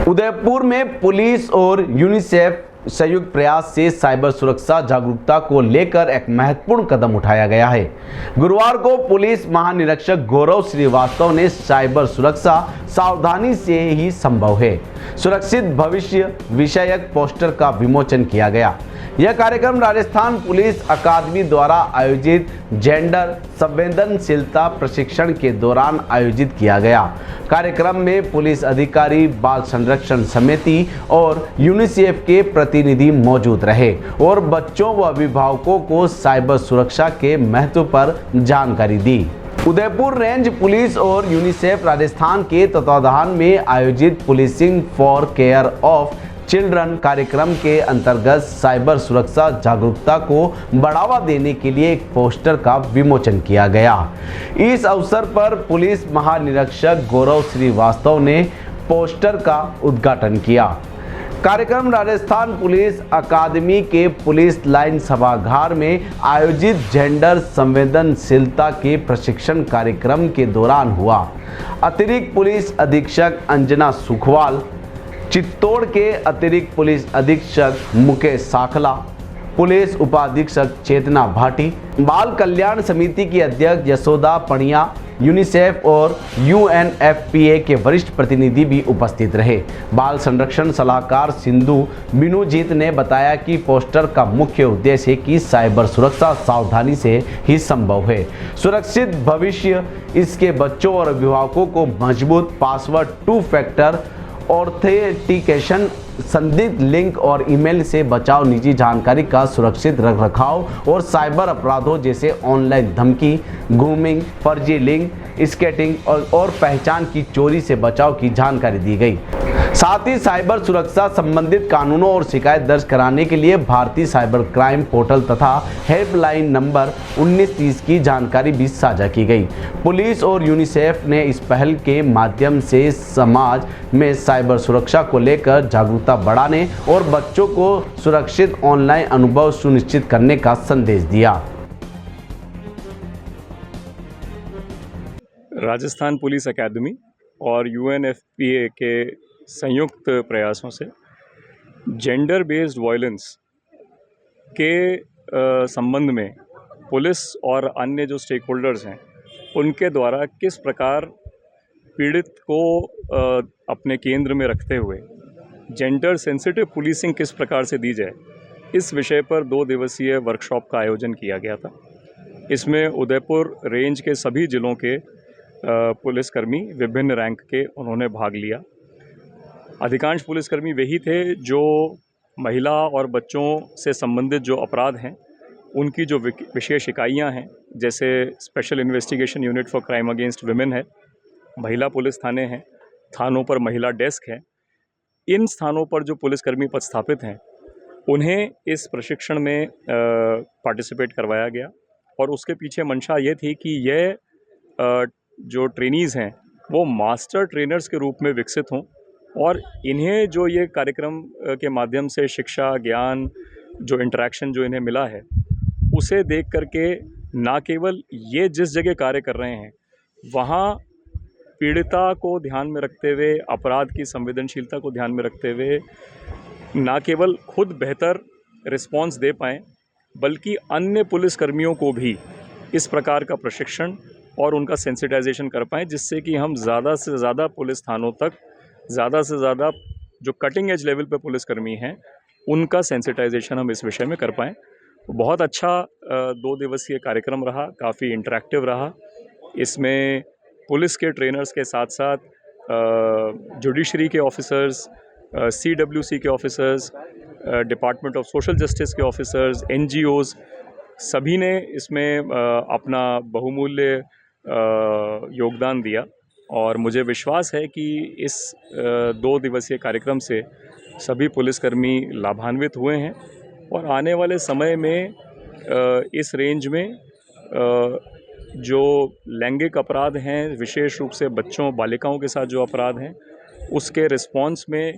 उदयपुर में पुलिस और यूनिसेफ संयुक्त प्रयास से साइबर सुरक्षा जागरूकता को लेकर एक महत्वपूर्ण कदम उठाया गया है। गुरुवार को पुलिस महानिरीक्षक गौरव श्रीवास्तव ने साइबर सुरक्षा सावधानी से ही संभव है सुरक्षित भविष्य विषयक पोस्टर का विमोचन किया गया। यह कार्यक्रम राजस्थान पुलिस अकादमी द्वारा आयोजित जेंडर संवेदनशीलता प्रशिक्षण के दौरान आयोजित किया गया। कार्यक्रम में पुलिस अधिकारी, बाल संरक्षण समिति और यूनिसेफ के प्रतिनिधि मौजूद रहे और बच्चों व अभिभावकों को साइबर सुरक्षा के महत्व पर जानकारी दी। उदयपुर रेंज पुलिस और यूनिसेफ राजस्थान के तत्वाधान में आयोजित policing for care of children कार्यक्रम के अंतर्गत साइबर सुरक्षा जागरूकता को बढ़ावा देने के लिए एक पोस्टर का विमोचन किया गया। इस अवसर पर पुलिस महानिरीक्षक गौरव श्रीवास्तव ने पोस्टर का उद्घाटन किया। कार्यक्रम राजस्थान पुलिस अकादमी के पुलिस लाइन सभागार में आयोजित जेंडर संवेदनशीलता के प्रशिक्षण कार्यक्रम के दौरान हुआ। अतिरिक्त पुलिस अधीक्षक अंजना सुखवाल, चित्तौड़ के अतिरिक्त पुलिस अधीक्षक मुकेश साखला, पुलिस उपाधीक्षक चेतना भाटी, बाल कल्याण समिति की अध्यक्ष यशोदा पणिया, यूनिसेफ और यूएनएफपीए के वरिष्ठ प्रतिनिधि भी उपस्थित रहे। बाल संरक्षण सलाहकार सिंधु बिनुजीत ने बताया कि पोस्टर का मुख्य उद्देश्य है कि साइबर सुरक्षा सावधानी से ही संभव है सुरक्षित भविष्य। इसके बच्चों और अभिभावकों को मजबूत पासवर्ड, 2 फैक्टर ऑथेंटिकेशन, संदिग्ध लिंक और ईमेल से बचाव, निजी जानकारी का सुरक्षित रखरखाव और साइबर अपराधों जैसे ऑनलाइन धमकी, ग्रूमिंग, फर्जी लिंक, स्केटिंग और पहचान की चोरी से बचाव की जानकारी दी गई। साथ ही साइबर सुरक्षा संबंधित कानूनों और शिकायत दर्ज कराने के लिए भारतीय साइबर क्राइम पोर्टल तथा हेल्पलाइन नंबर 1930 की जानकारी भी साझा की गई। पुलिस और यूनिसेफ ने इस पहल के माध्यम से समाज में साइबर सुरक्षा को लेकर जागरूकता बढ़ाने और बच्चों को सुरक्षित ऑनलाइन अनुभव सुनिश्चित करने का संदेश दिया। राजस्थान पुलिस अकादमी और यूएनएफपीए के संयुक्त प्रयासों से जेंडर बेस्ड वायलेंस के संबंध में पुलिस और अन्य जो स्टेक होल्डर्स हैं उनके द्वारा किस प्रकार पीड़ित को अपने केंद्र में रखते हुए जेंडर सेंसिटिव पुलिसिंग किस प्रकार से दी जाए, इस विषय पर 2 दिवसीय वर्कशॉप का आयोजन किया गया था। इसमें उदयपुर रेंज के सभी जिलों के पुलिसकर्मी विभिन्न रैंक के उन्होंने भाग लिया। अधिकांश पुलिसकर्मी वही थे जो महिला और बच्चों से संबंधित जो अपराध हैं उनकी जो विशेष इकाइयां हैं, जैसे special investigation unit for crime against women है, महिला पुलिस थाने हैं, थानों पर महिला डेस्क है। इन स्थानों पर जो पुलिसकर्मी पद स्थापित हैं उन्हें इस प्रशिक्षण में पार्टिसिपेट करवाया गया और उसके पीछे मंशा ये थी कि यह जो ट्रेनीज़ हैं वो मास्टर ट्रेनर्स के रूप में विकसित हों और इन्हें जो ये कार्यक्रम के माध्यम से शिक्षा, ज्ञान, जो इंटरेक्शन जो इन्हें मिला है उसे देख करके ना केवल ये जिस जगह कार्य कर रहे हैं वहाँ पीड़िता को ध्यान में रखते हुए, अपराध की संवेदनशीलता को ध्यान में रखते हुए ना केवल खुद बेहतर रिस्पॉन्स दे पाएँ बल्कि अन्य पुलिसकर्मियों को भी इस प्रकार का प्रशिक्षण और उनका सेंसिटाइजेशन कर पाएँ, जिससे कि हम ज़्यादा से ज़्यादा पुलिस थानों तक ज़्यादा से ज़्यादा जो कटिंग एज लेवल पे पुलिसकर्मी हैं उनका सेंसिटाइजेशन हम इस विषय में कर पाएँ। बहुत अच्छा 2 दिवसीय कार्यक्रम रहा, काफ़ी इंटरेक्टिव रहा। इसमें पुलिस के ट्रेनर्स के साथ साथ जुडिशरी के ऑफिसर्स, CWC के officers, department of social justice के ऑफिसर्स, NGOs सभी ने इसमें अपना बहुमूल्य योगदान दिया और मुझे विश्वास है कि इस 2 दिवसीय कार्यक्रम से सभी पुलिसकर्मी लाभान्वित हुए हैं और आने वाले समय में इस रेंज में जो लैंगिक अपराध हैं, विशेष रूप से बच्चों, बालिकाओं के साथ जो अपराध हैं, उसके रिस्पॉन्स में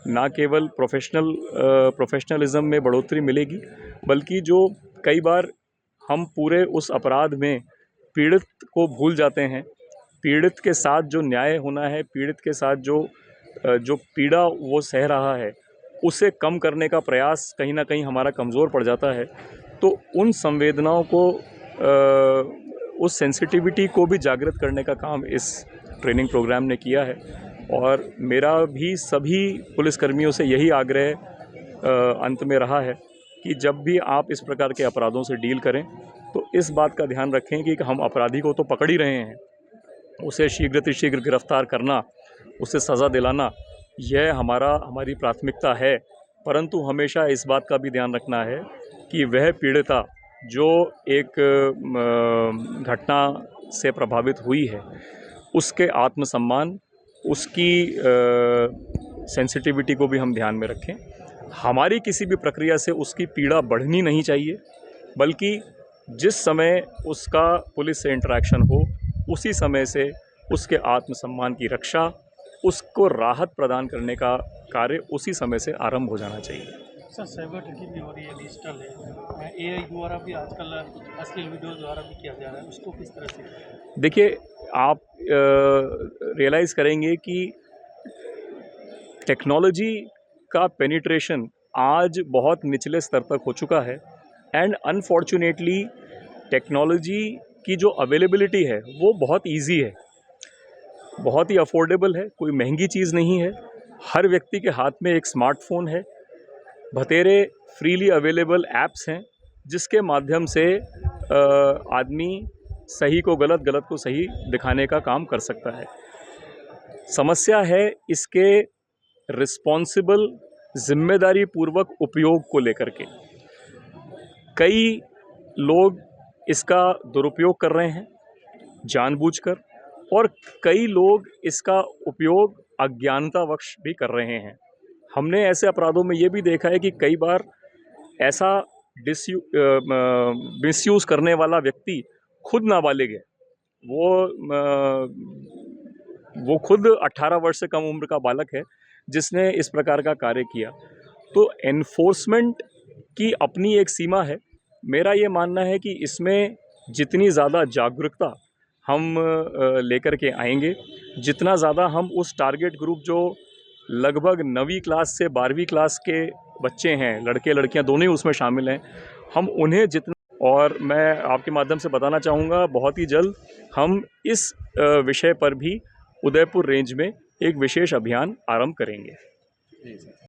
ना केवल प्रोफेशनलिज्म में बढ़ोतरी मिलेगी बल्कि जो कई बार हम पूरे उस अपराध में पीड़ित को भूल जाते हैं, पीड़ित के साथ जो न्याय होना है, पीड़ित के साथ जो जो पीड़ा वो सह रहा है उसे कम करने का प्रयास कहीं ना कहीं हमारा कमज़ोर पड़ जाता है। तो उन संवेदनाओं को उस सेंसिटिविटी को भी जागृत करने का काम इस ट्रेनिंग प्रोग्राम ने किया है। और मेरा भी सभी पुलिसकर्मियों से यही आग्रह अंत में रहा है कि जब भी आप इस प्रकार के अपराधों से डील करें तो इस बात का ध्यान रखें कि हम अपराधी को तो पकड़ ही रहे हैं, उसे शीघ्र गिरफ्तार करना, उसे सज़ा दिलाना, यह हमारी प्राथमिकता है। परंतु हमेशा इस बात का भी ध्यान रखना है कि वह पीड़िता जो एक घटना से प्रभावित हुई है, उसके आत्मसम्मान, उसकी सेंसिटिविटी को भी हम ध्यान में रखें। हमारी किसी भी प्रक्रिया से उसकी पीड़ा बढ़नी नहीं चाहिए, बल्कि जिस समय उसका पुलिस से इंटरेक्शन हो उसी समय से उसके आत्मसम्मान की रक्षा, उसको राहत प्रदान करने का कार्य उसी समय से आरंभ हो जाना चाहिए। सर, साइबर ठगी भी हो रही है, डिजिटल है, एआई द्वारा भी आजकल अश्लील वीडियो द्वारा भी किया जा रहा है, उसको किस तरह से? देखिए, आप रियलाइज़ करेंगे कि टेक्नोलॉजी का पेनिट्रेशन आज बहुत निचले स्तर तक हो चुका है एंड अनफॉर्चुनेटली टेक्नोलॉजी की जो अवेलेबिलिटी है वो बहुत इजी है, बहुत ही अफोर्डेबल है, कोई महंगी चीज़ नहीं है। हर व्यक्ति के हाथ में एक स्मार्टफोन है, बतेरे फ्रीली अवेलेबल ऐप्स हैं जिसके माध्यम से आदमी सही को गलत, गलत को सही दिखाने का काम कर सकता है। समस्या है इसके रिस्पॉन्सिबल, जिम्मेदारी पूर्वक उपयोग को लेकर के। कई लोग इसका दुरुपयोग कर रहे हैं जानबूझकर, और कई लोग इसका उपयोग अज्ञानतावश भी कर रहे हैं। हमने ऐसे अपराधों में ये भी देखा है कि कई बार ऐसा मिसयूज़ करने वाला व्यक्ति खुद नाबालिग है, वो खुद 18 वर्ष से कम उम्र का बालक है जिसने इस प्रकार का कार्य किया। तो एनफोर्समेंट की अपनी एक सीमा है। मेरा ये मानना है कि इसमें जितनी ज़्यादा जागरूकता हम लेकर के आएंगे, जितना ज़्यादा हम उस टारगेट ग्रुप जो लगभग 9वीं क्लास से 12वीं क्लास के बच्चे हैं, लड़के लड़कियां दोनों ही उसमें शामिल हैं, हम उन्हें जितना, और मैं आपके माध्यम से बताना चाहूँगा बहुत ही जल्द हम इस विषय पर भी उदयपुर रेंज में एक विशेष अभियान आरंभ करेंगे।